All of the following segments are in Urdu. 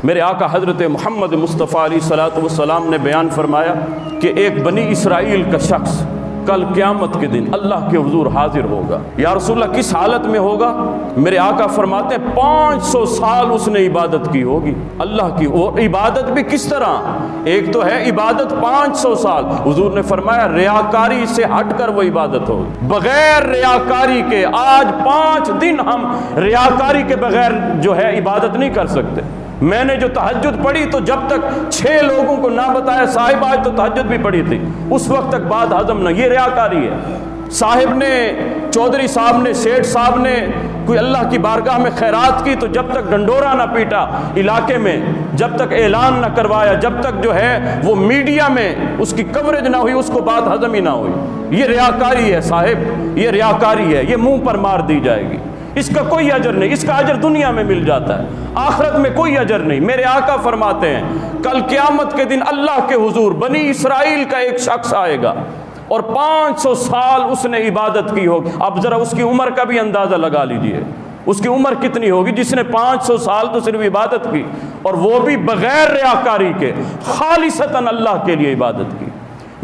میرے آقا حضرت محمد مصطفیٰ علیہ الصلوۃ والسلام نے بیان فرمایا کہ ایک بنی اسرائیل کا شخص کل قیامت کے دن اللہ کے حضور حاضر ہوگا۔ یا رسول اللہ کس حالت میں ہوگا؟ میرے آقا فرماتے ہیں 500 سال اس نے عبادت کی ہوگی اللہ کی، اور عبادت بھی کس طرح؟ ایک تو ہے عبادت 500 سال، حضور نے فرمایا ریاکاری سے ہٹ کر وہ عبادت ہوگی، بغیر ریاکاری کے۔ آج 5 دن ہم ریاکاری کے بغیر جو ہے عبادت نہیں کر سکتے۔ میں نے جو تہجد پڑھی تو جب تک 6 لوگوں کو نہ بتایا صاحب آج تو تہجد بھی پڑھی تھی، اس وقت تک بات ہضم نہ، یہ ریاکاری ہے۔ صاحب نے، چودھری صاحب نے، سیٹھ صاحب نے کوئی اللہ کی بارگاہ میں خیرات کی تو جب تک ڈنڈورا نہ پیٹا علاقے میں، جب تک اعلان نہ کروایا، جب تک جو ہے وہ میڈیا میں اس کی کوریج نہ ہوئی، اس کو بات ہضم ہی نہ ہوئی۔ یہ ریاکاری ہے صاحب، یہ ریاکاری ہے، یہ منہ پر مار دی جائے گی، اس کا کوئی اجر نہیں۔ اس کا اجر دنیا میں مل جاتا ہے، آخرت میں کوئی اجر نہیں۔ میرے آقا فرماتے ہیں کل قیامت کے دن اللہ کے حضور بنی اسرائیل کا ایک شخص آئے گا اور 500 سال اس نے عبادت کی ہوگی۔ اب ذرا اس کی عمر کا بھی اندازہ لگا لیجئے، اس کی عمر کتنی ہوگی جس نے 500 سال تو صرف عبادت کی، اور وہ بھی بغیر ریاکاری کے، خالصتاً اللہ کے لیے عبادت کی۔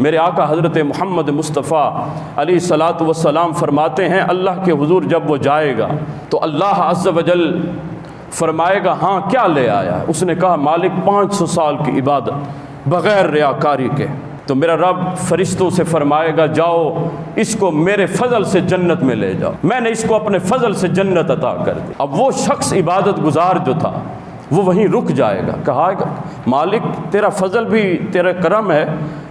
میرے آقا حضرت محمد مصطفیٰ علیہ الصلوۃ والسلام فرماتے ہیں اللہ کے حضور جب وہ جائے گا تو اللہ عز و جل فرمائے گا ہاں کیا لے آیا؟ اس نے کہا مالک 500 سال کی عبادت بغیر ریاکاری کے۔ تو میرا رب فرشتوں سے فرمائے گا جاؤ اس کو میرے فضل سے جنت میں لے جاؤ، میں نے اس کو اپنے فضل سے جنت عطا کر دی۔ اب وہ شخص عبادت گزار جو تھا وہ وہیں رک جائے گا، کہا گا مالک تیرا فضل بھی، تیرا کرم ہے،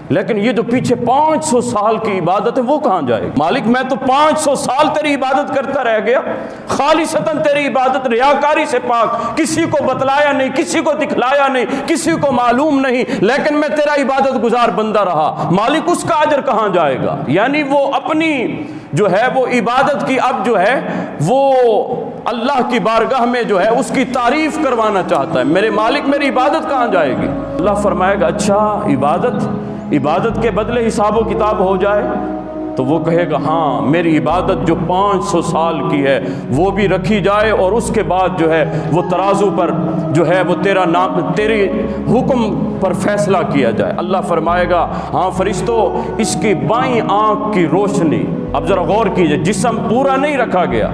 لیکن یہ جو پیچھے 500 سال کی عبادت ہے وہ کہاں جائے گی؟ مالک میں تو 500 سال تیری عبادت کرتا رہ گیا، خالصتاً تیری عبادت ریاکاری سے پاک، کسی کو بتلایا نہیں، کسی کو دکھلایا نہیں، کسی کو معلوم نہیں، لیکن میں تیرا عبادت گزار بندہ رہا۔ مالک اس کا اجر کہاں جائے گا؟ یعنی وہ اپنی جو ہے وہ عبادت کی اب جو ہے وہ اللہ کی بارگاہ میں جو ہے اس کی تعریف کروانا چاہتا ہے، میرے مالک میری عبادت کہاں جائے گی؟ اللہ فرمائے گا اچھا عبادت کے بدلے حساب و کتاب ہو جائے؟ تو وہ کہے گا ہاں میری عبادت جو 500 سال کی ہے وہ بھی رکھی جائے، اور اس کے بعد جو ہے وہ ترازو پر جو ہے وہ تیرا نام، تیری حکم پر فیصلہ کیا جائے۔ اللہ فرمائے گا ہاں فرشتوں اس کی بائیں آنکھ کی روشنی، اب ذرا غور کیجئے، جسم پورا نہیں رکھا گیا،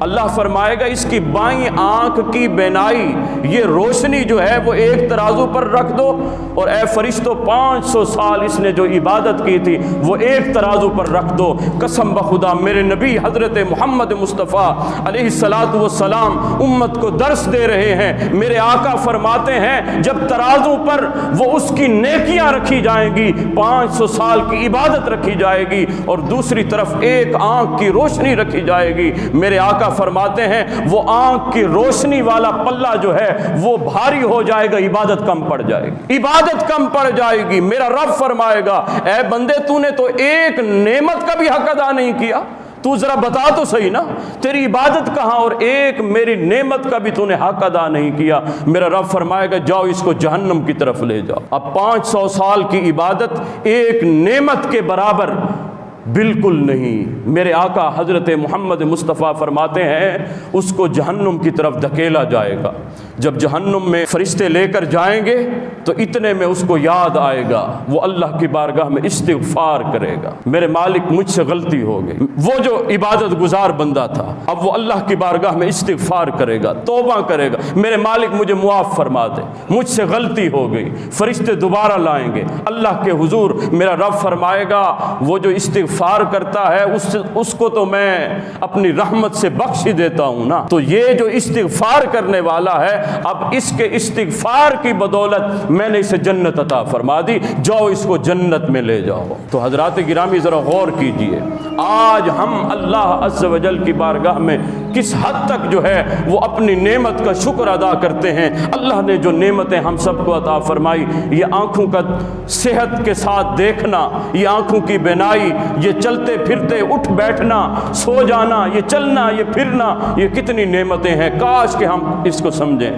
اللہ فرمائے گا اس کی بائیں آنکھ کی بینائی، یہ روشنی جو ہے وہ ایک ترازو پر رکھ دو، اور اے فرشتوں 500 سال اس نے جو عبادت کی تھی وہ ایک ترازو پر رکھ دو۔ قسم بخدا میرے نبی حضرت محمد مصطفیٰ علیہ الصلوۃ والسلام امت کو درس دے رہے ہیں۔ میرے آقا فرماتے ہیں جب ترازو پر وہ اس کی نیکیاں رکھی جائیں گی، 500 سال کی عبادت رکھی جائے گی، اور دوسری طرف ایک آنکھ کی روشنی رکھی جائے گی، میرے آقا فرماتے ہیں وہ آنکھ کی روشنی والا پلہ جو ہے وہ بھاری ہو جائے گا، عبادت کم پڑ جائے گی، عبادت کم پڑ جائے گی۔ میرا رب فرمائے گا اے بندے تو نے تو ایک نعمت کا بھی حق ادا نہیں کیا، تو ذرا بتا تو صحیح نا تیری عبادت کہاں، اور ایک میری نعمت کا بھی تو نے حق ادا نہیں کیا۔ میرا رب فرمائے گا جاؤ اس کو جہنم کی طرف لے جاؤ۔ اب 500 سال کی عبادت ایک نعمت کے برابر بالکل نہیں۔ میرے آقا حضرت محمد مصطفیٰ فرماتے ہیں اس کو جہنم کی طرف دھکیلا جائے گا۔ جب جہنم میں فرشتے لے کر جائیں گے تو اتنے میں اس کو یاد آئے گا، وہ اللہ کی بارگاہ میں استغفار کرے گا، میرے مالک مجھ سے غلطی ہو گئی۔ وہ جو عبادت گزار بندہ تھا اب وہ اللہ کی بارگاہ میں استغفار کرے گا، توبہ کرے گا، میرے مالک مجھے معاف فرما دے، مجھ سے غلطی ہو گئی۔ فرشتے دوبارہ لائیں گے اللہ کے حضور، میرا رب فرمائے گا وہ جو استغفار کرتا ہے اس کو تو میں اپنی رحمت سے بخش ہی دیتا ہوں نا۔ تو یہ جو استغفار کرنے والا ہے اب اس کے استغفار کی بدولت میں نے اسے جنت عطا فرما دی، جاؤ اس کو جنت میں لے جاؤ۔ تو حضرات گرامی ذرا غور کیجئے، آج ہم اللہ عز و جل کی بارگاہ میں کس حد تک جو ہے وہ اپنی نعمت کا شکر ادا کرتے ہیں۔ اللہ نے جو نعمتیں ہم سب کو عطا فرمائی، یہ آنکھوں کا صحت کے ساتھ دیکھنا، یہ آنکھوں کی بینائی، یہ چلتے پھرتے اٹھ بیٹھنا، سو جانا، یہ چلنا، یہ پھرنا، یہ کتنی نعمتیں ہیں، کاش کہ ہم اس کو سمجھیں۔